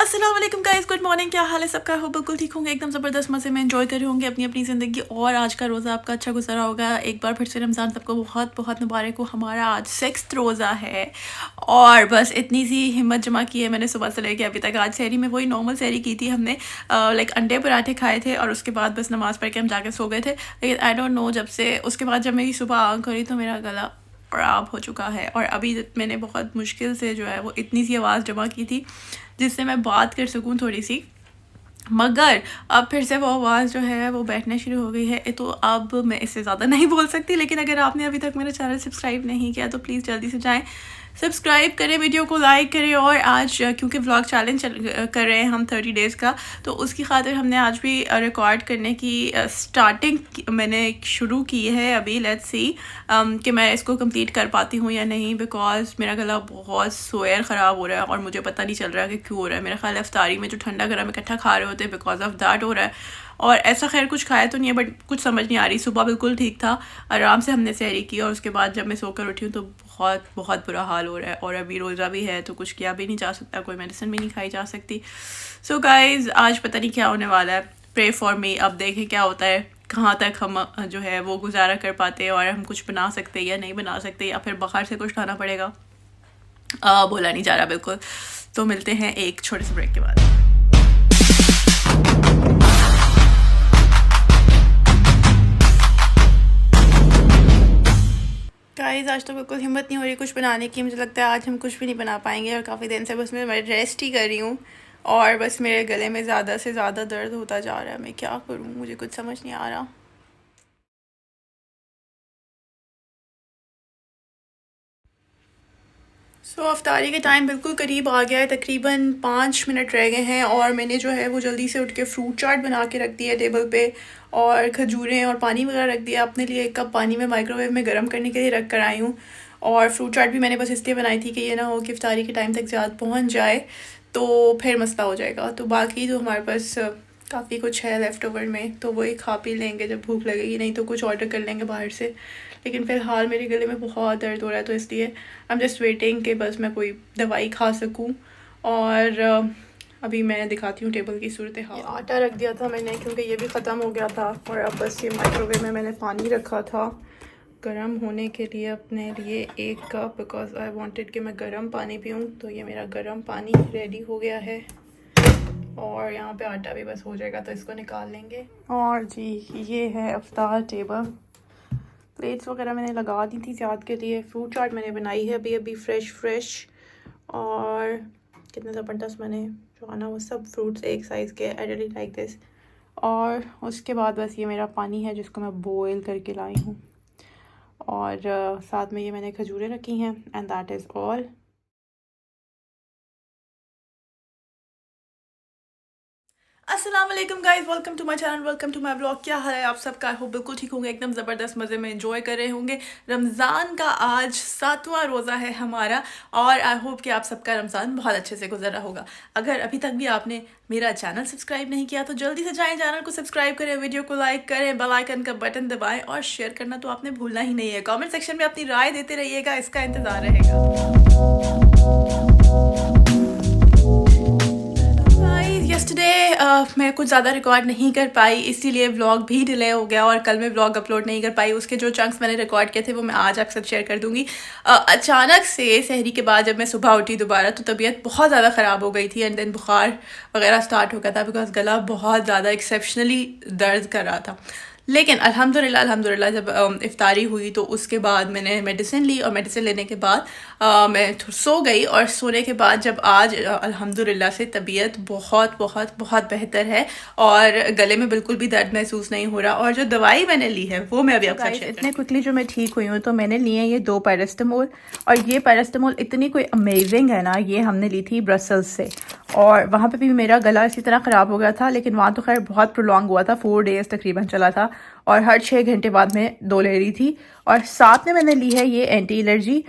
अस्सलाम वालेकुम guys, good morning. क्या हाल है सबका? हो बिल्कुल ठीक होंगे, एकदम ज़बरदस्त मज़े में एंजॉय कर रहे होंगे अपनी अपनी ज़िंदगी। और आज का रोज़ा आपका अच्छा गुजरा होगा। एक बार फिर से रमज़ान सबको बहुत बहुत मुबारक हो। हमारा आज 6th रोज़ा है और बस इतनी सी हिम्मत जमा की है मैंने सुबह से लेके अभी तक। आज सहरी में वही नॉर्मल सहरी की थी हमने, लाइक अंडे पराठे खाए थे और उसके बाद बस नमाज़ पढ़ के हम जाके सो गए थे। लेकिन आई डोंट नो, जब से उसके बाद जब मेरी सुबह आँख खुली तो मेरा गला ख़राब हो चुका है। और अभी मैंने बहुत मुश्किल से जो है वो इतनी सी आवाज़ जमा की थी जिससे मैं बात कर सकूं थोड़ी सी, मगर अब फिर से वो आवाज़ जो है वो बैठने शुरू हो गई है। तो अब मैं इससे ज़्यादा नहीं बोल सकती। लेकिन अगर आपने अभी तक मेरा चैनल सब्सक्राइब नहीं किया तो प्लीज़ जल्दी से जाएं, सब्सक्राइब करें, वीडियो को लाइक करें। और आज क्योंकि व्लॉग चैलेंज कर रहे हैं हम 30 डेज़ का, तो उसकी खातिर हमने आज भी रिकॉर्ड करने की स्टार्टिंग मैंने शुरू की है। अभी लेट्स सी कि मैं इसको कंप्लीट कर पाती हूँ या नहीं, बिकॉज मेरा गला बहुत सोयर ख़राब हो रहा है और मुझे पता नहीं चल रहा है कि क्यों हो रहा है। मेरा ख्याल है इफ्तारी में जो ठंडा गर्म इकट्ठा खा रहे होते हैं, बिकॉज ऑफ दैट हो रहा है। और ऐसा खैर कुछ खाया तो नहीं है, बट कुछ समझ नहीं आ रही। सुबह बिल्कुल ठीक था, आराम से हमने सहरी की और उसके बाद जब मैं सोकर उठी हूँ तो बहुत बहुत बुरा हाल हो रहा है। और अभी रोज़ा भी है तो कुछ किया भी नहीं जा सकता, कोई मेडिसिन भी नहीं खाई जा सकती। सो गाइज आज पता नहीं क्या होने वाला है। प्रे फॉर मी, अब देखें क्या होता है, कहाँ तक हम जो है वो गुजारा कर पाते हैं और हम कुछ बना सकते हैं या नहीं बना सकते, या फिर बाहर से कुछ खाना पड़ेगा। बोला नहीं जा रहा बिल्कुल। तो मिलते हैं एक छोटे से ब्रेक के बाद। गाइस आज तो बिल्कुल हिम्मत नहीं हो रही कुछ बनाने की। मुझे लगता है आज हम कुछ भी नहीं बना पाएंगे और काफ़ी दिन से बस मैं रेस्ट ही कर रही हूँ और बस मेरे गले में ज़्यादा से ज़्यादा दर्द होता जा रहा है। मैं क्या करूँ, मुझे कुछ समझ नहीं आ रहा। सो अफ्तारी के टाइम बिल्कुल करीब आ गया है, तकरीबन 5 मिनट रह गए हैं और मैंने जो है वो जल्दी से उठ के फ्रूट चाट बना के रख दिया है टेबल पे, और खजूरें और पानी वगैरह रख दिया। अपने लिए 1 कप पानी में माइक्रोवेव में गर्म करने के लिए रख कर आई हूँ। और फ्रूट चाट भी मैंने बस इसलिए बनाई थी कि ये ना हो कि इफ्तारी के टाइम तक ज़्यादा पहुँच जाए तो फिर मसला हो जाएगा। तो बाकी तो हमारे पास काफ़ी कुछ है लेफ़्ट ओवर में, तो वही खा पी लेंगे जब भूख लगेगी, नहीं तो कुछ ऑर्डर कर लेंगे बाहर से। लेकिन फ़िलहाल मेरे गले में बहुत दर्द हो रहा है तो इसलिए आई एम जस्ट वेटिंग कि बस मैं कोई दवाई खा सकूं। और अभी मैं दिखाती हूँ टेबल की सूरत हाल। आटा रख दिया था मैंने क्योंकि ये भी ख़त्म हो गया था, और अब बस ये माइक्रोवेव में मैंने पानी रखा था गर्म होने के लिए अपने लिए 1 कप, बिकॉज आई वांटेड कि मैं गर्म पानी पीऊँ। तो ये मेरा गर्म पानी रेडी हो गया है और यहाँ पे आटा भी बस हो जाएगा तो इसको निकाल लेंगे। और जी ये है अफ्तार टेबल। प्लेट्स वगैरह मैंने लगा दी थी ज़्यादा के लिए। फ्रूट चाट मैंने बनाई है अभी अभी फ्रेश और कितने ज़बरदस्त मैंने जो है ना वो सब फ्रूट्स एक साइज़ के, आई रियली लाइक दिस। और उसके बाद बस ये मेरा पानी है जिसको मैं बॉयल करके लाई हूँ, और साथ में ये मैंने खजूरें रखी हैं, एंड दैट इज़ ऑल। अस्सलाम वालेकुम guys, welcome to my channel, welcome to my blog. क्या हाल है आप सबका? हो बिल्कुल ठीक होंगे, एकदम ज़बरदस्त मज़े में एंजॉय कर रहे होंगे। रमज़ान का आज 7वां रोज़ा है हमारा और आई होप कि आप सबका रमज़ान बहुत अच्छे से गुजर रहा होगा। अगर अभी तक भी आपने मेरा चैनल सब्सक्राइब नहीं किया तो जल्दी से जाएं, चैनल को सब्सक्राइब करें, वीडियो को लाइक करें, बेल आइकन का बटन दबाएं और शेयर करना तो आपने भूलना ही नहीं है। कमेंट सेक्शन में अपनी राय देते रहिएगा, इसका इंतज़ार रहेगा। यस्टरडे मैं कुछ ज़्यादा रिकॉर्ड नहीं कर पाई, इसीलिए व्लॉग भी डिले हो गया और कल मैं व्लॉग अपलोड नहीं कर पाई। उसके जो चंक्स मैंने रिकॉर्ड किए थे वो मैं आज आपके साथ शेयर कर दूंगी। अचानक से सहरी के बाद जब मैं सुबह उठी दोबारा तो तबीयत बहुत ज़्यादा ख़राब हो गई थी, एंड देन बुखार वगैरह स्टार्ट हो गया था, बिकॉज गला बहुत ज़्यादा एक्सेप्शनली दर्द कर रहा था। लेकिन अल्हम्दुलिल्लाह जब इफ्तारी हुई तो उसके बाद मैंने मेडिसिन ली और मेडिसिन लेने के बाद मैं सो गई, और सोने के बाद जब आज अल्हम्दुलिल्लाह से तबीयत बहुत बहुत बहुत बेहतर है और गले में बिल्कुल भी दर्द महसूस नहीं हो रहा। और जो दवाई मैंने ली है वो मैं अभी आपके साथ शेयर इतने क्विकली जो मैं ठीक हुई हूँ तो मैंने लिए हैं ये 2 पैरास्टामोल, और ये पैरास्टामोल इतनी कोई अमेजिंग है ना, ये हमने ली थी ब्रसल्स से। और वहाँ पे भी मेरा गला इसी तरह ख़राब हो गया था, लेकिन वहाँ तो खैर बहुत प्रोलॉन्ग हुआ था, 4 डेज़ तकरीबन चला था, और हर 6 घंटे बाद में 2 ले रही थी। और साथ में मैंने ली है ये एंटी एलर्जी।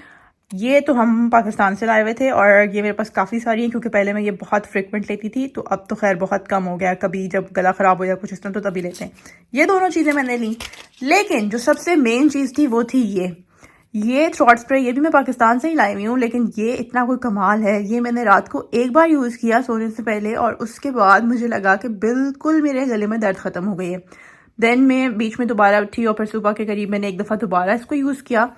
ये तो हम पाकिस्तान से लाए हुए थे और ये मेरे पास काफ़ी सारी हैं क्योंकि पहले मैं ये बहुत फ्रिक्वेंट लेती थी, तो अब तो खैर बहुत कम हो गया, कभी जब गला ख़राब हो जाए कुछ इस तरह तो तभी लेते हैं। ये दोनों चीज़ें मैंने ली, लेकिन जो सबसे मेन चीज़ थी वो थी ये थ्रॉट स्प्रे ये भी मैं पाकिस्तान से ही लाई हुई हूँ, लेकिन ये इतना कोई कमाल है। ये मैंने रात को एक बार यूज़ किया सोने से पहले, और उसके बाद मुझे लगा कि बिल्कुल मेरे गले में दर्द ख़त्म हो गई है। देन मैं बीच में दोबारा उठी और फिर सुबह के करीब मैंने एक दफ़ा दोबारा इसको यूज़ किया,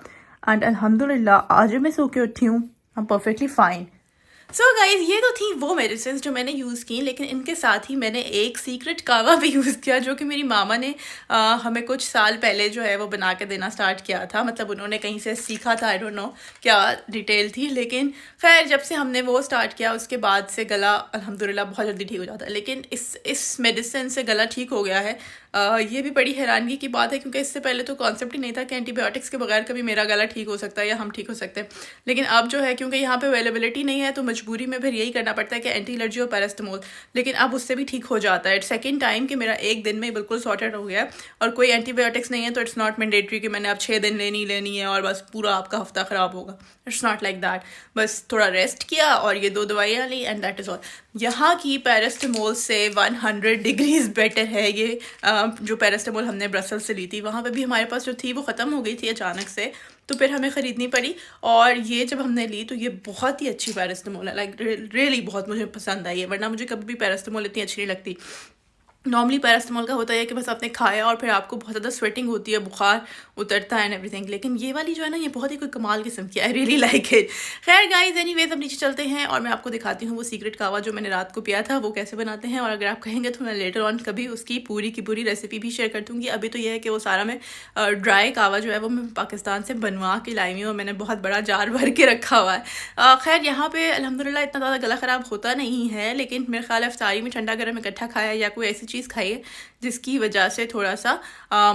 एंड अल्हम्दुलिल्लाह आज मैं सो के उठी हूँ, I am perfectly fine. So guys, ये तो थी वो मेडिसिन जो मैंने यूज़ की, लेकिन इनके साथ ही मैंने एक सीक्रेट कावा भी यूज़ किया, जो कि मेरी मामा ने हमें कुछ साल पहले जो है वो बना के देना स्टार्ट किया था। मतलब उन्होंने कहीं से सीखा था, आई डोंट नो क्या डिटेल थी, लेकिन खैर जब से हमने वो स्टार्ट किया उसके बाद से गला अल्हम्दुलिल्लाह बहुत जल्दी ठीक हो जाता है। लेकिन इस मेडिसिन से गला ठीक हो गया है। ये भी बड़ी हैरानगी की बात है, क्योंकि इससे पहले तो कॉन्सेप्ट ही नहीं था कि एंटीबायोटिक्स के बगैर कभी मेरा गला ठीक हो सकता है या हम ठीक हो सकते हैं। लेकिन अब जो है, क्योंकि यहाँ पे अवेलेबिलिटी नहीं है, तो मजबूरी में फिर यही करना पड़ता है कि एंटी एलर्जी और पैरास्टामोल। लेकिन अब उससे भी ठीक हो जाता है। सेकंड टाइम कि मेरा एक दिन में बिल्कुल सॉर्टेड हो गया है, और कोई एंटीबायोटिक्स नहीं है, तो इट्स नॉट मैंडेटरी कि मैंने अब 6 दिन लेनी है और बस पूरा आपका हफ्ता ख़राब होगा। It's not like that. बस थोड़ा रेस्ट किया और ये 2 दवाइयाँ ली, एंड दैट इज़ ऑल। यहाँ की पैरास्टामोल से 100 डिग्रीज बेटर है ये। जो पैरास्टामोल हमने ब्रसल से ली थी, वहाँ पे भी हमारे पास जो थी वो ख़त्म हो गई थी अचानक से, तो फिर हमें ख़रीदनी पड़ी। और ये जब हमने ली तो ये बहुत ही अच्छी पैरास्टामोल है, लाइक रियली बहुत मुझे पसंद आई है। वरना मुझे कभी भी पैरास्टामोल इतनी अच्छी नहीं लगती। नॉर्मली पैरास्टामोल का होता है कि बस आपने खाया और फिर आपको बहुत ज़्यादा स्वेटिंग होती है, बुखार उतरता है एंड एवरीथिंग। लेकिन ये वाली जो है ना, ये बहुत ही कोई कमाल किस्म की, आई रियली लाइक इट। खैर गाइज, एनीवेज हम नीचे चलते हैं और मैं आपको दिखाती हूँ वो सीक्रेट कावा जो मैंने रात को पिया था वो कैसे बनाते हैं। और अगर आप कहेंगे तो मैं लेटर ऑन कभी उसकी पूरी की पूरी रेसिपी भी शेयर कर दूँगी। अभी तो ये है कि वो सारा मैं ड्राई कावा जो है वो मैं पाकिस्तान से बनवा के लाई हुई हूँ, और मैंने बहुत बड़ा जार भर के रखा हुआ है। खैर यहाँ पे अल्हम्दुलिल्लाह इतना ज़्यादा गला ख़राब होता नहीं है, लेकिन मेरे ख्याल है इफ्तारी में ठंडा गर्म इकट्ठा खाया या कोई ऐसी चीज़ खाई है जिसकी वजह से थोड़ा सा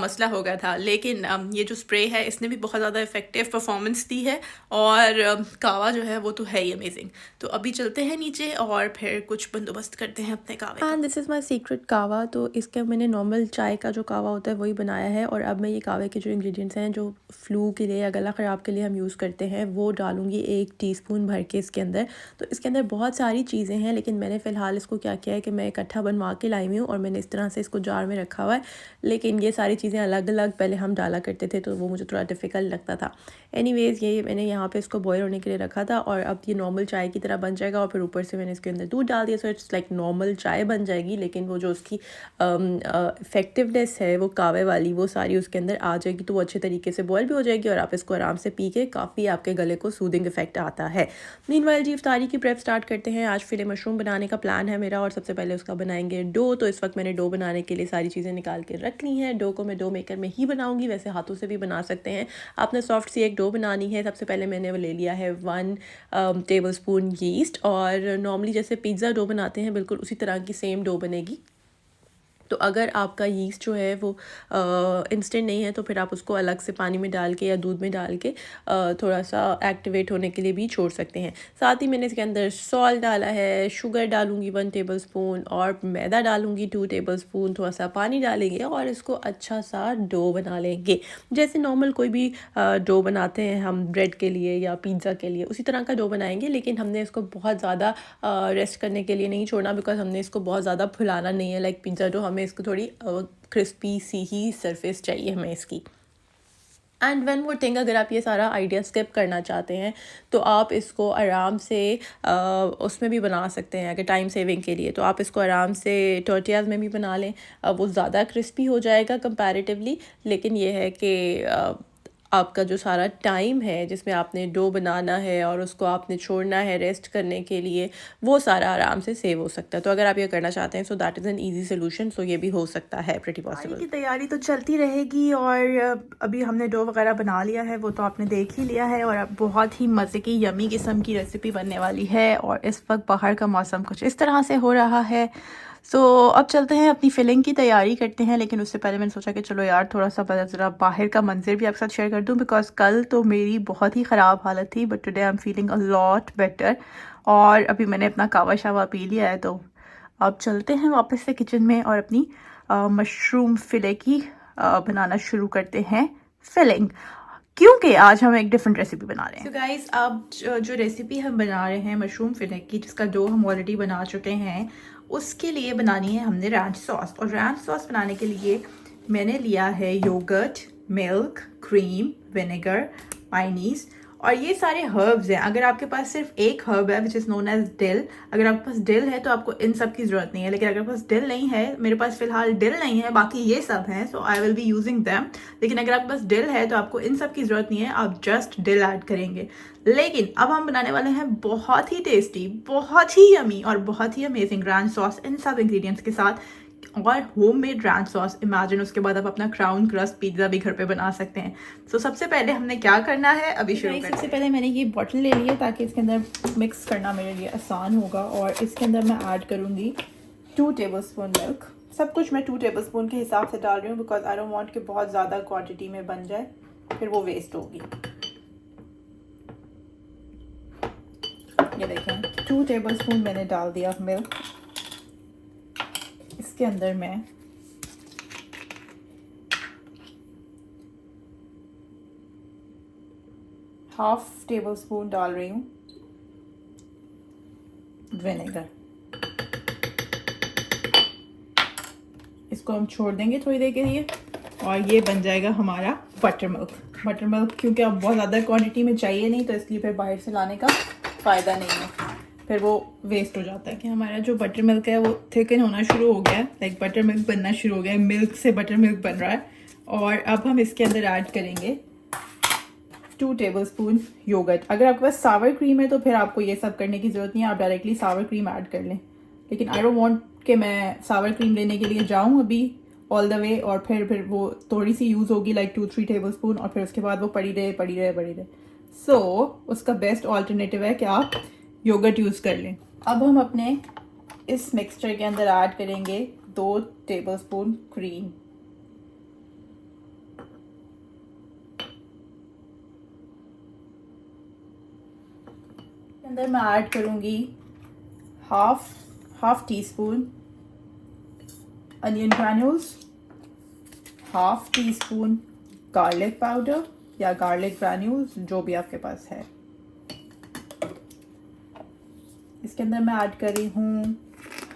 मसला हो गया था। लेकिन ये जो स्प्रे है इसने भी बहुत ज़्यादा इफेक्टिव परफॉर्मेंस दी है, और कावा जो है वो तो है ही अमेजिंग। तो अभी चलते हैं नीचे और फिर कुछ बंदोबस्त करते हैं अपने कावे का। And this is my secret कावा। तो इसका मैंने नॉर्मल चाय का जो कावा होता है वही बनाया है, और अब मैं ये कावे के जो इंग्रेडिएंट्स हैं जो फ्लू के लिए या गला ख़राब के लिए हम यूज़ करते हैं वो डालूंगी 1 टीस्पून भर के इसके अंदर। तो इसके अंदर बहुत सारी चीज़ें हैं, लेकिन मैंने फ़िलहाल इसको क्या किया है कि मैं इकट्ठा बनवा के लाई हुई हूँ, और मैंने इस तरह से इसको जार में रखा हुआ है। लेकिन ये सारी चीज़ें अलग अलग पहले हम डाला करते थे, तो वो मुझे थोड़ा डिफ़िकल्ट लगता था। एनीवेज़ ये मैंने यहाँ पे इसको बॉयल होने के लिए रखा था, और अब ये नॉर्मल चाय की तरह बन जाएगा। और फिर ऊपर से मैंने इसके अंदर दूध डाल दिया, सो इट्स लाइक नॉर्मल चाय बन जाएगी। लेकिन वो जो उसकी इफ़ेक्टिवनेस है वो कावे वाली, वो सारी उसके अंदर आ जाएगी, तो वो अच्छे तरीके से बॉयल भी हो जाएगी, और आप इसको आराम से पी के काफ़ी आपके गले को सूदिंग इफेक्ट आता है। मीनवाइल जी इफ्तारी की प्रेप स्टार्ट करते हैं। आज फिले मशरूम बनाने का प्लान है मेरा, और सबसे पहले उसका बनाएंगे डो। तो इस वक्त मैंने डो बनाने के लिए सारी चीज़ें निकाल के रख ली हैं। डो को मैं डो मेकर में ही बनाऊंगी, वैसे हाथों से भी बना सकते हैं। आपने सॉफ्ट सी एक डो बनानी है। सबसे पहले मैंने वो ले लिया है 1 टेबलस्पून यीस्ट, और नॉर्मली जैसे पिज़्ज़ा डो बनाते हैं बिल्कुल उसी तरह की सेम डो बनेगी। तो अगर आपका यीस्ट जो है वो इंस्टेंट नहीं है, तो फिर आप उसको अलग से पानी में डाल के या दूध में डाल के थोड़ा सा एक्टिवेट होने के लिए भी छोड़ सकते हैं। साथ ही मैंने इसके अंदर सॉल्ट डाला है, शुगर डालूंगी 1 टेबलस्पून, और मैदा डालूंगी 2 टेबलस्पून। थोड़ा सा पानी डालेंगे और इसको अच्छा सा डो बना लेंगे, जैसे नॉर्मल कोई भी डो बनाते हैं हम ब्रेड के लिए या पिज़्ज़ा के लिए, उसी तरह का डो बनाएंगे। लेकिन हमने इसको बहुत ज़्यादा रेस्ट करने के लिए नहीं छोड़ना, बिकॉज हमने इसको बहुत ज़्यादा फुलाना नहीं है। लाइक पिज़्ज़ा डो हमें इसको थोड़ी क्रिस्पी सी ही सरफेस चाहिए हमें इसकी। एंड वन मोर थिंग, अगर आप ये सारा आइडिया स्किप करना चाहते हैं तो आप इसको आराम से उसमें भी बना सकते हैं। अगर टाइम सेविंग के लिए तो आप इसको आराम से टोर्टियाज़ में भी बना लें। वो ज़्यादा क्रिस्पी हो जाएगा कंपैरेटिवली, लेकिन ये है कि आपका जो सारा टाइम है जिसमें आपने डो बनाना है और उसको आपने छोड़ना है रेस्ट करने के लिए, वो सारा आराम से सेव हो सकता है। तो अगर आप ये करना चाहते हैं so that is an easy solution. So ये भी हो सकता है, प्रीटी पॉसिबल। की तैयारी तो चलती रहेगी, और अभी हमने डो वगैरह बना लिया है, वो तो आपने देख ही लिया है। और अब बहुत ही मज़े की यमी किस्म की रेसिपी बनने वाली है, और इस वक्त बाहर का मौसम कुछ इस तरह से हो रहा है। सो अब चलते हैं अपनी फिलिंग की तैयारी करते हैं। लेकिन उससे पहले मैंने सोचा कि चलो यार थोड़ा सा ज़रा बाहर का मंजर भी आपके साथ शेयर कर दूं, बिकॉज कल तो मेरी बहुत ही ख़राब हालत थी, but today I am feeling a lot better. और अभी मैंने अपना कावा शावा पी लिया है, तो अब चलते हैं वापस से किचन में और अपनी मशरूम फिले की बनाना शुरू करते हैं फिलिंग, क्योंकि आज हम एक डिफरेंट रेसिपी बना रहे हैं। तो गाइस, अब जो रेसिपी हम बना रहे हैं मशरूम फिले की, जिसका डो हम ऑलरेडी बना चुके हैं, उसके लिए बनानी है हमने रैंच सॉस। और रैंच सॉस बनाने के लिए मैंने लिया है yogurt, milk, cream, vinegar, mayonnaise, और ये सारे हर्ब्स हैं। अगर आपके पास सिर्फ एक हर्ब है which is known as dill, अगर आपके पास डिल है तो आपको इन सब की ज़रूरत नहीं है। लेकिन अगर आपके पास डिल नहीं है, मेरे पास फ़िलहाल डिल नहीं है, बाकी ये सब हैं, so I will be using them. लेकिन अगर आपके पास डिल है तो आपको इन सब की ज़रूरत नहीं है, आप जस्ट डिल ऐड करेंगे। लेकिन अब हम बनाने वाले हैं बहुत ही टेस्टी, बहुत ही यमी और बहुत ही अमेजिंग रैंच सॉस इन सब इंग्रेडिएंट्स के साथ, और होममेड रैंच सॉस। इमेजिन, उसके बाद आप अपना क्राउन क्रस्ट पिज्ज़ा भी घर पे बना सकते हैं। तो सबसे पहले हमने क्या करना है, अभी शुरू करते हैं। सबसे पहले मैंने ये बॉटल ले ली है ताकि इसके अंदर मिक्स करना मेरे लिए आसान होगा, और इसके अंदर मैं ऐड करूँगी 2 टेबलस्पून मिल्क। सब कुछ मैं 2 टेबलस्पून के हिसाब से डाल रही हूँ बिकॉज आई डोंट वांट कि बहुत ज़्यादा क्वांटिटी में बन जाए, फिर वो वेस्ट होगी। ये देखें 2 टेबलस्पून मैंने डाल दिया मिल्क। इसके अंदर मैं हाफ टेबल स्पून डाल रही हूँ विनेगर। इसको हम छोड़ देंगे थोड़ी देर के लिए, और ये बन जाएगा हमारा बटर मिल्क। बटर मिल्क क्योंकि अब बहुत ज़्यादा क्वांटिटी में चाहिए नहीं, तो इसलिए फिर बाहर से लाने का फ़ायदा नहीं है, फिर वो वेस्ट हो जाता है। कि हमारा जो बटर मिल्क है वो थिकन होना शुरू हो गया है, लाइक बटर मिल्क बनना शुरू हो गया है, मिल्क से बटर मिल्क बन रहा है। और अब हम इसके अंदर ऐड करेंगे 2 टेबलस्पून योगर्ट। अगर आपके पास सावर क्रीम है तो फिर आपको ये सब करने की ज़रूरत नहीं है, आप डायरेक्टली सावर क्रीम ऐड कर लें। लेकिन आई डोंट वांट कि मैं सावर क्रीम लेने के लिए जाऊँ अभी ऑल द वे, और फिर वो थोड़ी सी यूज़ होगी लाइक 2-3 टेबलस्पून, और फिर उसके बाद वो पड़ी रहे। सो उसका बेस्ट ऑल्टरनेटिव है कि आप योगर्ट यूज़ कर लें। अब हम अपने इस मिक्सचर के अंदर ऐड करेंगे 2 टेबलस्पून क्रीम। अंदर मैं ऐड करूँगी half tea spoon onion granules, half tea spoon garlic powder या गार्लिक ग्रैन्यूल्स, जो भी आपके पास है। इसके अंदर मैं ऐड कर रही हूँ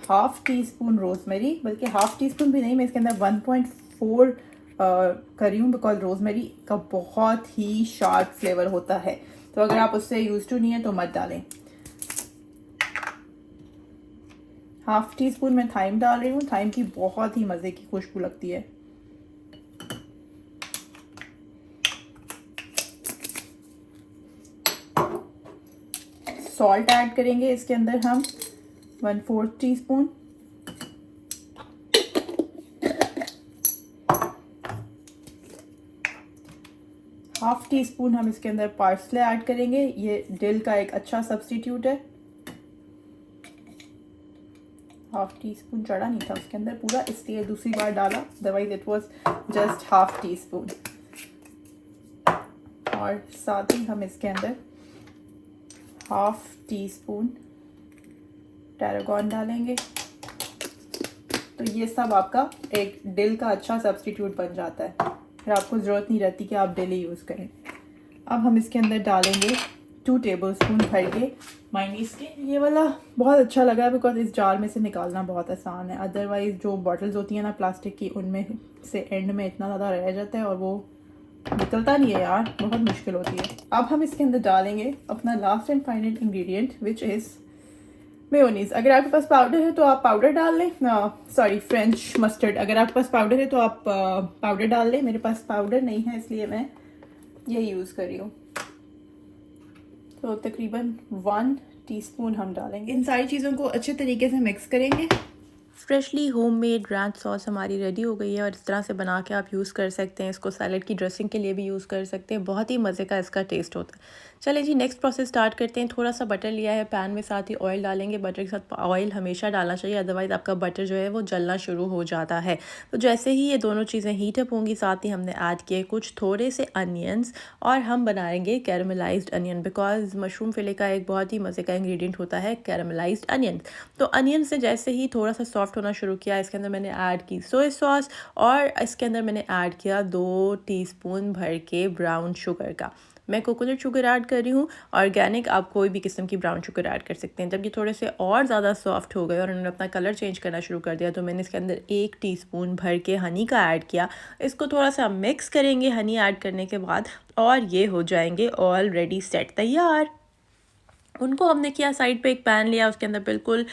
हाफ टी स्पून रोजमेरी, बल्कि हाफ टी स्पून भी नहीं, मैं इसके अंदर 1.4 कर रही हूँ बिकॉज रोजमेरी का बहुत ही शार्प फ्लेवर होता है, तो अगर आप उससे यूज टू नहीं है तो मत डालें। हाफ टी स्पून मैं थाइम डाल रही हूँ, थाइम की बहुत ही मज़े की खुशबू लगती है। सॉल्ट ऐड करेंगे इसके अंदर हम 1/4 tea spoon. Half tea spoon हम इसके अंदर पार्सले ऐड करेंगे, ये डिल का एक अच्छा सब्स्टिट्यूट है। हाफ टी स्पून चढ़ा नहीं था उसके अंदर पूरा, इसलिए दूसरी बार डाला, otherwise it was just half tea spoon. और साथ ही हम इसके अंदर हाफ टी स्पून टैरागॉन डालेंगे, तो ये सब आपका एक डिल का अच्छा सब्स्टिट्यूट बन जाता है, फिर आपको ज़रूरत नहीं रहती कि आप डिल ही यूज़ करें। अब हम इसके अंदर डालेंगे 2 टेबलस्पून भर के मायनीज़ के। ये वाला बहुत अच्छा लगा बिकॉज इस जार में से निकालना बहुत आसान है, अदरवाइज़ जो बॉटल्स होती हैं ना प्लास्टिक की, उनमें से एंड में इतना ज़्यादा रह जाता है और वो निकलता नहीं है यार, बहुत मुश्किल होती है। अब हम इसके अंदर डालेंगे अपना last and final ingredient which is mayonnaise. अगर आपके पास पाउडर है तो आप पाउडर डाल लें, सॉरी फ्रेंच मस्टर्ड, अगर आपके पास पाउडर है तो आप पाउडर डाल लें। मेरे पास पाउडर नहीं है इसलिए मैं ये यूज़ कर रही हूँ। तो तकरीबन 1 टीस्पून हम डालेंगे। इन सारी चीज़ों को अच्छे तरीके से मिक्स करेंगे। फ्रेशली होममेड रैंच सॉस हमारी रेडी हो गई है, और इस तरह से बना के आप यूज़ कर सकते हैं। इसको सैलड की ड्रेसिंग के लिए भी यूज़ कर सकते हैं, बहुत ही मज़े का इसका टेस्ट होता है। चलें जी, नेक्स्ट प्रोसेस स्टार्ट करते हैं। थोड़ा सा बटर लिया है पैन में, साथ ही ऑयल डालेंगे। बटर के साथ ऑयल हमेशा डालना चाहिए, अदरवाइज़ आपका बटर जो है वो जलना शुरू हो जाता है। तो जैसे ही ये दोनों चीज़ें हीट अप होंगी, साथ ही हमने ऐड किए कुछ थोड़े से अनियंस, और हम बनाएंगे कैरमलाइज्ड अनियन, बिकॉज मशरूम फिले का एक बहुत ही मज़े का इंग्रेडिएंट होता है कैरमलाइज्ड अनियन। तो अनियन से जैसे ही थोड़ा सा सॉफ्ट होना शुरू किया, इसके अंदर मैंने ऐड की सोया सॉस, और इसके अंदर मैंने ऐड किया 2 टीस्पून भर के ब्राउन शुगर का। मैं कोकोनट शुगर ऐड कर रही हूँ। ऑर्गेनिक आप कोई भी किस्म की ब्राउन शुगर ऐड कर सकते हैं। जब ये थोड़े से और ज़्यादा सॉफ्ट हो गए और उन्होंने अपना कलर चेंज करना शुरू कर दिया तो मैंने इसके अंदर 1 टीस्पून भर के हनी का ऐड किया। इसको थोड़ा सा मिक्स करेंगे हनी ऐड करने के बाद और ये हो जाएंगे ऑलरेडी सेट तैयार। उनको हमने किया साइड पे, एक पैन लिया, उसके अंदर बिल्कुल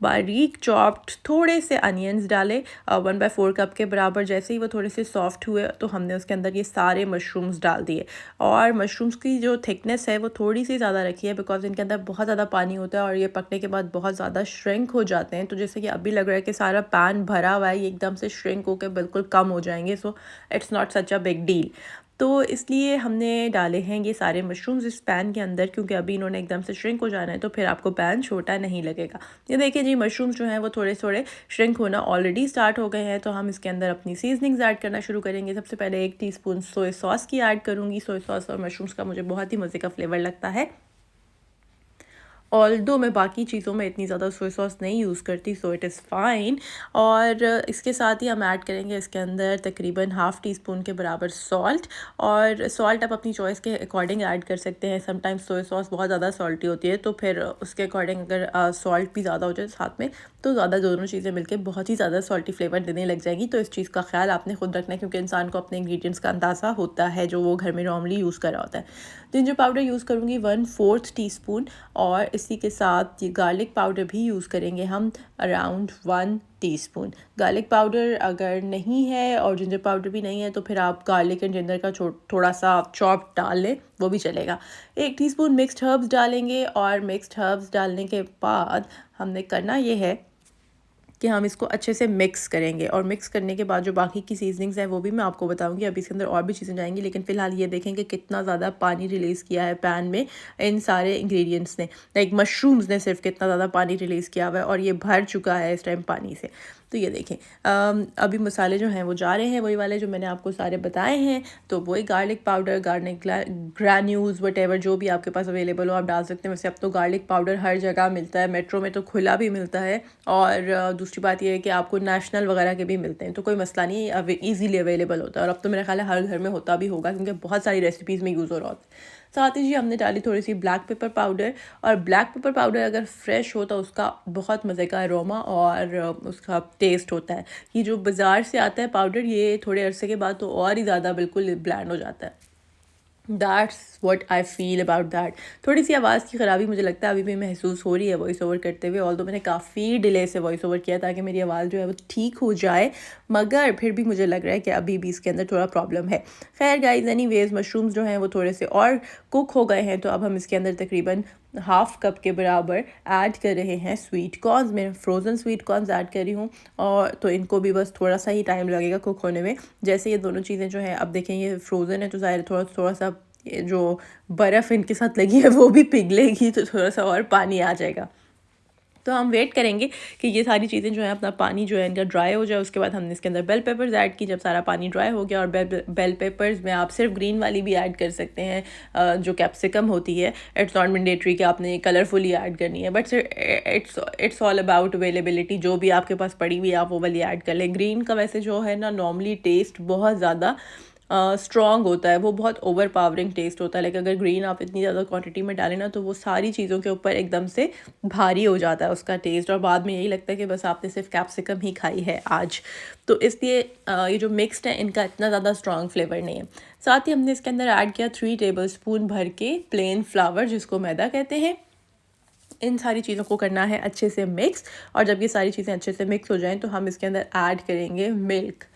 बारीक चॉप्ड थोड़े से अनियंस डाले 1/4 कप के बराबर। जैसे ही वो थोड़े से सॉफ्ट हुए तो हमने उसके अंदर ये सारे मशरूम्स डाल दिए और मशरूम्स की जो थिकनेस है वो थोड़ी सी ज़्यादा रखी है बिकॉज इनके अंदर बहुत ज़्यादा पानी होता है और ये पकने के बाद बहुत ज़्यादा श्रिंक हो जाते हैं। तो जैसे कि अभी लग रहा है कि सारा पैन भरा हुआ है, ये एकदम से श्रिंक होकर बिल्कुल कम हो जाएंगे। So it's not such a big deal. तो इसलिए हमने डाले हैं ये सारे मशरूम्स इस पैन के अंदर, क्योंकि अभी इन्होंने एकदम से श्रिंक हो जाना है तो फिर आपको पैन छोटा नहीं लगेगा। ये देखिए जी, मशरूम्स जो हैं वो थोड़े थोड़े श्रिंक होना ऑलरेडी स्टार्ट हो गए हैं। तो हम इसके अंदर अपनी सीजनिंग्स ऐड करना शुरू करेंगे। सबसे पहले 1 टीस्पून सोया सॉस की ऐड करूँगी। सोया सॉस और मशरूम्स का मुझे बहुत ही मज़े का फ्लेवर लगता है। ऑल्दो मैं बाकी चीज़ों में इतनी ज़्यादा सोया सॉस नहीं यूज़ करती, सो इट इज़ फ़ाइन। और इसके साथ ही हम ऐड करेंगे इसके अंदर तकरीबन ½ टीस्पून के बराबर सॉल्ट। और सॉल्ट आप अपनी चॉइस के अकॉर्डिंग ऐड कर सकते हैं। समटाइम्स सोया सॉस बहुत ज़्यादा सॉल्टी होती है तो फिर उसके अकॉर्डिंग अगर सॉल्ट भी ज़्यादा हो जाए साथ में तो ज़्यादा दोनों चीज़ें मिलकर बहुत ही ज़्यादा सॉल्टी फ्लेवर देने लग जाएंगी। तो इस चीज़ का ख्याल आपने खुद रखना है क्योंकि इंसान को अपने इंग्रेडिएंट्स का अंदाज़ा होता है जो वो घर में नॉर्मली यूज़ कर रहा होता है। जिंजर पाउडर यूज़ करूँगी 1/4 टीस्पून और इसी के साथ ये गार्लिक पाउडर भी यूज़ करेंगे हम अराउंड 1 टीस्पून। गार्लिक पाउडर अगर नहीं है और जिंजर पाउडर भी नहीं है तो फिर आप गार्लिक एंड जिंजर का थोड़ा सा चॉप डाल लें, वो भी चलेगा। 1 टीस्पून मिक्स्ड हर्ब्स डालेंगे और मिक्स्ड हर्ब्स डालने के बाद हमने करना ये है कि हम इसको अच्छे से मिक्स करेंगे। और मिक्स करने के बाद जो बाकी की सीजनिंग्स हैं वो भी मैं आपको बताऊंगी। अभी इसके अंदर और भी चीज़ें जाएंगी, लेकिन फ़िलहाल ये देखें कि कितना ज़्यादा पानी रिलीज़ किया है पैन में इन सारे इंग्रेडिएंट्स ने। लाइक मशरूम्स ने सिर्फ कितना ज़्यादा पानी रिलीज़ किया हुआ है और ये भर चुका है इस टाइम पानी से। तो ये देखें अभी मसाले जो हैं वो जा रहे हैं, वही वाले जो मैंने आपको सारे बताए हैं। तो वही garlic powder, garlic granules, whatever जो भी आपके पास अवेलेबल हो आप डाल सकते हैं। वैसे अब तो गार्लिक पाउडर हर जगह मिलता है, मेट्रो में तो खुला भी मिलता है। और दूसरी बात यह है कि आपको नेशनल वगैरह के भी मिलते हैं, तो कोई मसला नहीं, ईजीली अवेलेबल होता है। और अब तो मेरा ख्याल है हर घर में होता भी होगा क्योंकि बहुत सारी रेसिपीज़ में यूज़ हो रहा होता है। साथ ही जी हमने डाली थोड़ी सी ब्लैक पेपर पाउडर। और ब्लैक पेपर पाउडर अगर फ्रेश हो तो उसका बहुत मज़े का अरोमा और उसका टेस्ट होता है। ये जो बाज़ार से आता है पाउडर, ये थोड़े अरसे के बाद तो और ही ज़्यादा बिल्कुल ब्लैंड हो जाता है। That's what I feel about that. थोड़ी सी आवाज़ की ख़राबी मुझे लगता है अभी भी महसूस हो रही है वॉइस ओवर करते हुए, ऑल्दो मैंने काफ़ी डिले से वॉइस ओवर किया ताकि मेरी आवाज़ जो है वो ठीक हो जाए, मगर फिर भी मुझे लग रहा है कि अभी भी इसके अंदर थोड़ा प्रॉब्लम है। खैर गाइस, एनीवेज मशरूम्स जो हैं वो थोड़े से और कुक हो गए हैं तो अब हम इसके अंदर तकरीबन ½ कप के बराबर ऐड कर रहे हैं स्वीट कॉर्नस। मैं फ्रोज़न स्वीट कॉर्नस ऐड कर रही हूँ और तो इनको भी बस थोड़ा सा ही टाइम लगेगा कुक होने में। जैसे ये दोनों चीज़ें जो हैं, अब देखें ये फ्रोज़न है तो ज़ाहिर थोड़ा सा जो बर्फ़ इनके साथ लगी है वो भी पिघलेगी तो थोड़ा सा और पानी आ जाएगा। तो हम वेट करेंगे कि ये सारी चीज़ें जो है अपना पानी जो है इनका ड्राई हो जाए। उसके बाद हमने इसके अंदर बेल पेपर्स ऐड की जब सारा पानी ड्राई हो गया। और बेल पेपर्स में आप सिर्फ ग्रीन वाली भी ऐड कर सकते हैं जो कैप्सिकम होती है। इट्स नॉट मैंडेटरी कि आपने कलरफुली ऐड करनी है, but it's all about availability. जो भी आपके पास पड़ी हुई आप वो वाली ऐड कर लें। ग्रीन का वैसे जो है ना नॉर्मली टेस्ट बहुत ज़्यादा स्ट्रॉन्ग होता है, वो बहुत ओवर पावरिंग टेस्ट होता है। लेकिन अगर ग्रीन आप इतनी ज़्यादा क्वांटिटी में डालें ना तो वो सारी चीज़ों के ऊपर एकदम से भारी हो जाता है उसका टेस्ट और बाद में यही लगता है कि बस आपने सिर्फ कैप्सिकम ही खाई है आज। तो इसलिए ये जो मिक्स्ड है इनका इतना ज़्यादा स्ट्रॉन्ग फ्लेवर नहीं है। साथ ही हमने इसके अंदर ऐड किया 3 टेबलस्पून भर के प्लेन फ्लावर जिसको मैदा कहते हैं। इन सारी चीज़ों को करना है अच्छे से मिक्स। और जब ये सारी चीज़ें अच्छे से मिक्स हो जाएं तो हम इसके अंदर ऐड करेंगे मिल्क।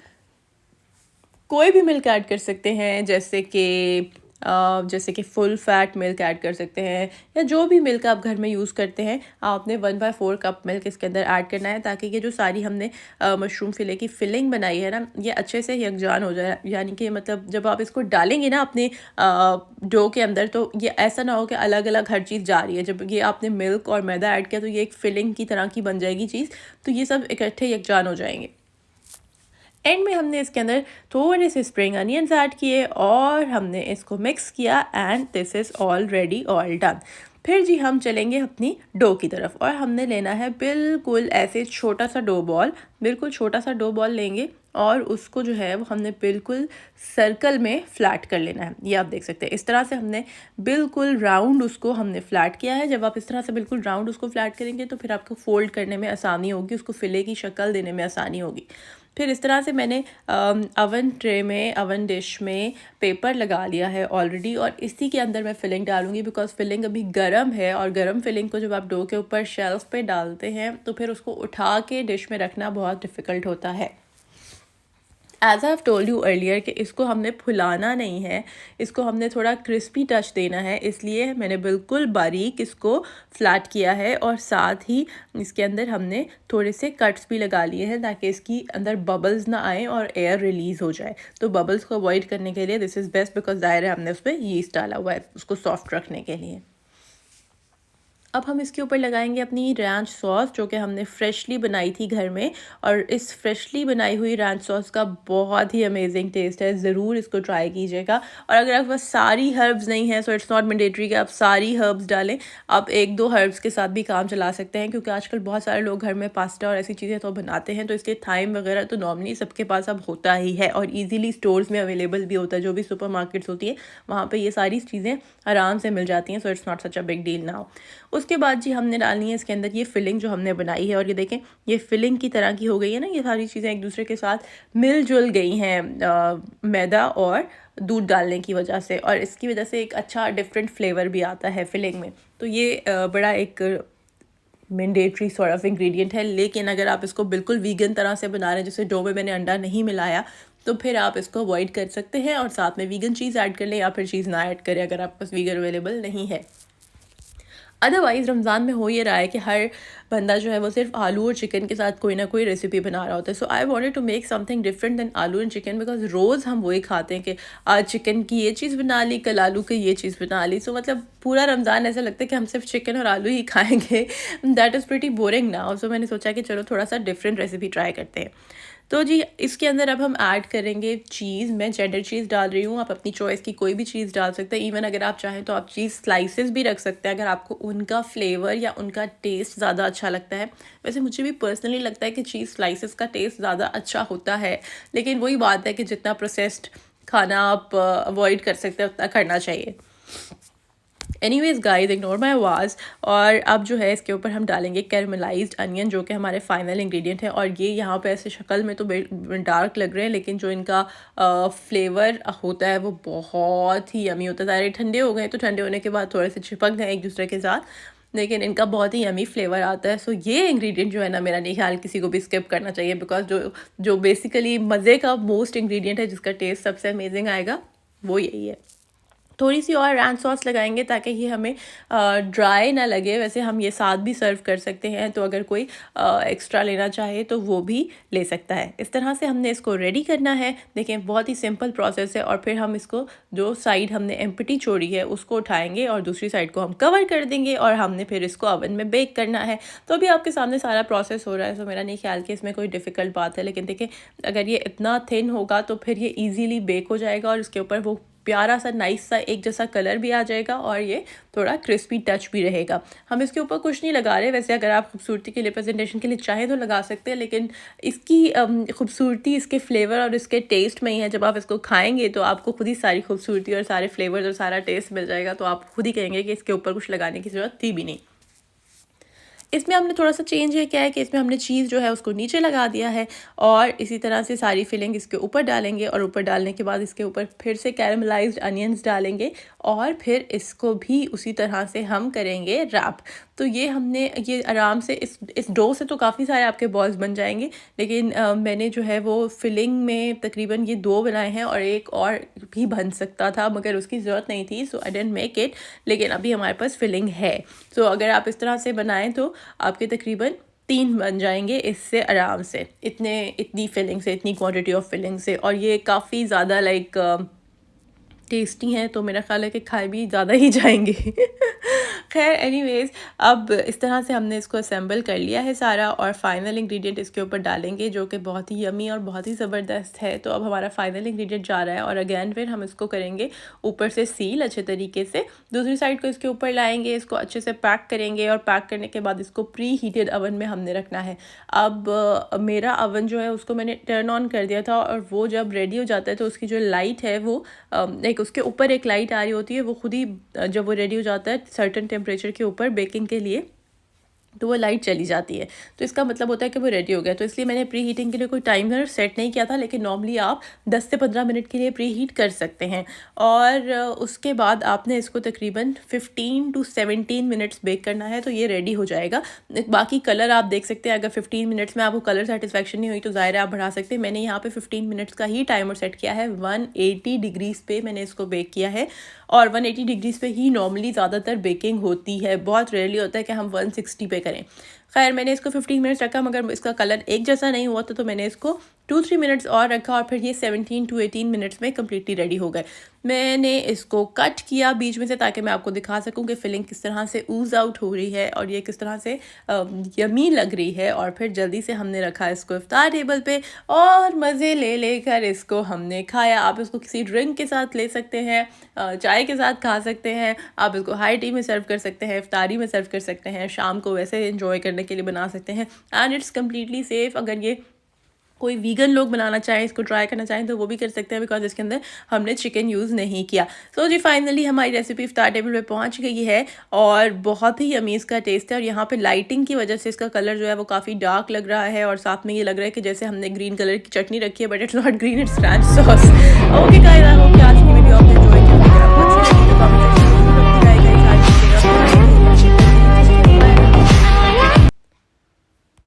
कोई भी मिल्क ऐड कर सकते हैं, जैसे कि फुल फैट मिल्क ऐड कर सकते हैं या जो भी मिल्क आप घर में यूज़ करते हैं। आपने 1/4 कप मिल्क इसके अंदर ऐड करना है ताकि ये जो सारी हमने मशरूम फिले की फिलिंग बनाई है ना ये अच्छे से यकजान हो जाए। यानी कि मतलब जब आप इसको डालेंगे ना अपने डो के अंदर तो ये ऐसा ना हो कि अलग अलग हर चीज़ जा रही है। जब ये आपने मिल्क और मैदा ऐड किया तो ये एक फिलिंग की तरह की बन जाएगी चीज़, तो ये सब इकट्ठे यकजान हो जाएंगे। एंड में हमने इसके अंदर थोड़े से स्प्रिंग अनियंस ऐड किए और हमने इसको मिक्स किया and this is already all done. फिर जी हम चलेंगे अपनी डो की तरफ और हमने लेना है बिल्कुल ऐसे छोटा सा डो बॉल, बिल्कुल छोटा सा डो बॉल लेंगे और उसको जो है वो हमने बिल्कुल सर्कल में फ्लैट कर लेना है। ये आप देख सकते हैं इस तरह से हमने बिल्कुल राउंड उसको हमने फ्लैट किया है। जब आप इस तरह से बिल्कुल राउंड उसको फ्लैट करेंगे तो फिर आपको फोल्ड करने में आसानी होगी, उसको फिले की शक्ल देने में आसानी होगी। फिर इस तरह से मैंने अवन ट्रे में, अवन डिश में पेपर लगा लिया है ऑलरेडी और इसी के अंदर मैं फिलिंग डालूंगी बिकॉज फिलिंग अभी गर्म है और गर्म फिलिंग को जब आप डो के ऊपर शेल्फ पे डालते हैं तो फिर उसको उठा के डिश में रखना बहुत डिफ़िकल्ट होता है। As I have told you earlier कि इसको हमने फुलाना नहीं है, इसको हमने थोड़ा क्रिस्पी टच देना है, इसलिए मैंने बिल्कुल बारीक इसको फ्लैट किया है और साथ ही इसके अंदर हमने थोड़े से कट्स भी लगा लिए हैं ताकि इसकी अंदर बबल्स ना आए और एयर रिलीज़ हो जाए। तो बबल्स को अवॉइड करने के लिए दिस इज़ बेस्ट बिकॉज ज़ाहिर है हमने उस पर यीस्ट डाला हुआ है उसको सॉफ्ट रखने के लिए। अब हम इसके ऊपर लगाएंगे अपनी रैंच सॉस जो कि हमने फ्रेशली बनाई थी घर में और इस फ्रेशली बनाई हुई रैंच सॉस का बहुत ही अमेजिंग टेस्ट है, ज़रूर इसको ट्राई कीजिएगा। और अगर आपके पास सारी हर्ब्स नहीं हैं सो इट्स नॉट मैंडेटरी कि आप सारी हर्ब्स डालें, आप एक दो हर्ब्स के साथ भी काम चला सकते हैं क्योंकि आजकल बहुत सारे लोग घर में पास्ता और ऐसी चीज़ें तो बनाते हैं तो इसलिए थाइम वगैरह तो नॉर्मली सबके पास अब होता ही है और ईजीली स्टोर्स में अवेलेबल भी होता है, जो भी सुपर मार्केट्स होती है वहाँ पर ये सारी चीज़ें आराम से मिल जाती हैं। So it's not such a big deal now. उसके बाद जी हमने डालनी है इसके अंदर ये फिलिंग जो हमने बनाई है और ये देखें ये फिलिंग की तरह की हो गई है ना, ये सारी चीज़ें एक दूसरे के साथ मिलजुल गई हैं मैदा और दूध डालने की वजह से और इसकी वजह से एक अच्छा डिफरेंट फ्लेवर भी आता है फिलिंग में। तो ये बड़ा एक मैंडेटरी सॉर्ट ऑफ इंग्रेडिएंट है। लेकिन अगर आप इसको बिल्कुल वीगन तरह से बना रहे हैं जैसे डो में मैंने अंडा नहीं मिलाया तो फिर आप इसको अवॉइड कर सकते हैं और साथ में वीगन चीज़ ऐड कर लें या फिर चीज़ ना ऐड करें अगर आपके पास वीगन अवेलेबल नहीं है। अदरवाइज़ रमज़ान में हो ये रहा है कि हर बंदा जो है वो सिर्फ आलू और चिकन के साथ कोई ना कोई रेसिपी बना रहा होता है। So I wanted to make something different than aloo and chicken because रोज़ हम वही खाते हैं कि आज चिकन की ये चीज़ बना ली, कल आलू की ये चीज़ बना ली। सो मतलब पूरा रमज़ान ऐसा लगता है कि हम सिर्फ चिकन और आलू ही खाएंगे, that is pretty boring now. So मैंने सोचा कि चलो थोड़ा सा डिफरेंट रेसिपी ट्राई करते हैं। तो जी इसके अंदर अब हम ऐड करेंगे चीज़। मैं चेडर चीज़ डाल रही हूँ, आप अपनी चॉइस की कोई भी चीज़ डाल सकते हैं। इवन अगर आप चाहें तो आप चीज़ स्लाइसेस भी रख सकते हैं अगर आपको उनका फ्लेवर या उनका टेस्ट ज़्यादा अच्छा लगता है। वैसे मुझे भी पर्सनली लगता है कि चीज़ स्लाइसेस का टेस्ट ज़्यादा अच्छा होता है, लेकिन वही बात है कि जितना प्रोसेस्ड खाना आप अवॉइड कर सकते हैं उतना करना चाहिए। एनीवेज गाइस इग्नोर माई आवाज़। और अब जो है इसके ऊपर हम डालेंगे कैरमलाइज्ड अनियन जो कि हमारे फाइनल इंग्रेडिएंट है और ये यहाँ पे ऐसे शक्ल में तो डार्क लग रहे हैं लेकिन जो इनका फ्लेवर होता है वो बहुत ही यमी होता है। सारे ठंडे हो गए तो ठंडे होने के बाद थोड़े से चिपक गए एक दूसरे के साथ, लेकिन इनका बहुत ही यमी फ्लेवर आता है। सो ये इंग्रेडिएंट जो है ना मेरा नहीं ख्याल किसी को भी स्किप करना चाहिए बिकॉज जो बेसिकली मज़े का मोस्ट इंग्रेडिएंट है जिसका टेस्ट सबसे अमेजिंग आएगा वो यही है। थोड़ी सी और रैंच सॉस लगाएंगे ताकि ये हमें ड्राई ना लगे। वैसे हम ये साथ भी सर्व कर सकते हैं तो अगर कोई एक्स्ट्रा लेना चाहे तो वो भी ले सकता है। इस तरह से हमने इसको रेडी करना है। देखें बहुत ही सिंपल प्रोसेस है। और फिर हम इसको जो साइड हमने एम्प्टी छोड़ी है उसको उठाएंगे और दूसरी साइड को हम कवर कर देंगे और हमने फिर इसको ओवन में बेक करना है। तो अभी आपके सामने सारा प्रोसेस हो रहा है। तो मेरा नहीं ख्याल कि इसमें कोई डिफ़िकल्ट बात है, लेकिन देखें अगर ये इतना थिन होगा तो फिर ये ईजीली बेक हो जाएगा और इसके ऊपर वो प्यारा सा नाइस सा एक जैसा कलर भी आ जाएगा और ये थोड़ा क्रिस्पी टच भी रहेगा। हम इसके ऊपर कुछ नहीं लगा रहे। वैसे अगर आप खूबसूरती के लिए, प्रेजेंटेशन के लिए चाहें तो लगा सकते हैं, लेकिन इसकी खूबसूरती इसके फ्लेवर और इसके टेस्ट में ही है। जब आप इसको खाएंगे तो आपको खुद ही सारी खूबसूरती और सारे फ्लेवर्स और सारा टेस्ट मिल जाएगा, तो आप खुद ही कहेंगे कि इसके ऊपर कुछ लगाने की ज़रूरत थी भी नहीं। इसमें हमने थोड़ा सा चेंज ये किया है कि इसमें हमने चीज़ जो है उसको नीचे लगा दिया है और इसी तरह से सारी फिलिंग इसके ऊपर डालेंगे और ऊपर डालने के बाद इसके ऊपर फिर से कैरमलाइज्ड अनियंस डालेंगे और फिर इसको भी उसी तरह से हम करेंगे रैप। तो ये हमने ये आराम से इस डो से तो काफ़ी सारे आपके बॉल्स बन जाएंगे, लेकिन मैंने जो है वो फिलिंग में तकरीबन ये 2 बनाए हैं और एक और भी बन सकता था मगर उसकी ज़रूरत नहीं थी। सो आई डिडंट मेक इट, लेकिन अभी हमारे पास फिलिंग है। सो अगर आप इस तरह से बनाएं तो आपके तकरीबन 3 बन जाएंगे इससे आराम से, इतनी फिलिंग से, इतनी क्वांटिटी ऑफ फिलिंग से। और ये काफ़ी ज़्यादा टेस्टी हैं तो मेरा ख्याल है कि खाए भी ज़्यादा ही जाएंगे। खैर एनीवेज, अब इस तरह से हमने इसको असेंबल कर लिया है सारा, और फाइनल इंग्रेडिएंट इसके ऊपर डालेंगे जो कि बहुत ही यमी और बहुत ही ज़बरदस्त है। तो अब हमारा फाइनल इंग्रेडिएंट जा रहा है, और अगेन फिर हम इसको करेंगे ऊपर से सील अच्छे तरीके से। दूसरी साइड को इसके ऊपर लाएंगे, इसको अच्छे से पैक करेंगे, और पैक करने के बाद इसको प्री हीटेड अवन में हमने रखना है। अब मेरा अवन जो है उसको मैंने टर्न ऑन कर दिया था, और वो जब रेडी हो जाता है तो उसकी जो लाइट है वो एक उसके ऊपर एक लाइट आ रही होती है, वो खुद ही जब वो रेडी हो जाता है सर्टेन टेम्परेचर के ऊपर बेकिंग के लिए, तो वो लाइट चली जाती है। तो इसका मतलब होता है कि वो रेडी हो गया। तो इसलिए मैंने प्री हीटिंग के लिए कोई टाइमर सेट नहीं किया था, लेकिन नॉर्मली आप 10 से 15 मिनट के लिए प्री हीट कर सकते हैं। और उसके बाद आपने इसको तकरीबन 15 to 17 मिनट्स बेक करना है, तो ये रेडी हो जाएगा। बाकी कलर आप देख सकते हैं, अगर 15 मिनट्स में आपको कलर सेटिस्फेक्शन नहीं हुई तो ज़ाहिर है आप बढ़ा सकते हैं। मैंने यहाँ पे 15 मिनट्स का ही टाइमर सेट किया है। 180 डिग्रीज़ पे मैंने इसको बेक किया है, और 180 डिग्रीज़ पे ही नॉर्मली ज़्यादातर बेकिंग होती है। बहुत रेयरली होता है कि हम 160 पे करें। खैर मैंने इसको 15 मिनट्स रखा, मगर इसका कलर एक जैसा नहीं हुआ तो मैंने इसको 2-3 मिनट्स और रखा, और फिर ये 17 to 18 मिनट्स में कम्प्लीटली रेडी हो गए। मैंने इसको कट किया बीच में से ताकि मैं आपको दिखा सकूं कि फिलिंग किस तरह से ऊज आउट हो रही है और ये किस तरह से यमी लग रही है। और फिर जल्दी से हमने रखा इसको इफ्तार टेबल पे, और मज़े ले लेकर इसको हमने खाया। आप इसको किसी ड्रिंक के साथ ले सकते हैं, चाय के साथ खा सकते हैं, आप इसको हाई टी में सर्व कर सकते हैं, इफ्तारी में सर्व कर सकते हैं, शाम को वैसे एंजॉय करने के लिए बना सकते हैं। And it's completely safe. अगर ये कोई वीगन लोग बनाना चाहें, इसको ट्राई करना चाहें तो वो भी कर सकते हैं, बिकॉज इसके अंदर हमने चिकन यूज़ नहीं किया। सो जी फाइनली हमारी रेसिपी इफ्तार टेबल पे पहुंच गई है, और बहुत ही यमी इसका टेस्ट है। और यहाँ पे लाइटिंग की वजह से इसका कलर जो है वो काफ़ी डार्क लग रहा है, और साथ में ये लग रहा है कि जैसे हमने ग्रीन कलर की चटनी रखी है, but it's not green, it's ranch sauce. Okay guys, I hope कि आज की वीडियो आपने एंजॉय किया।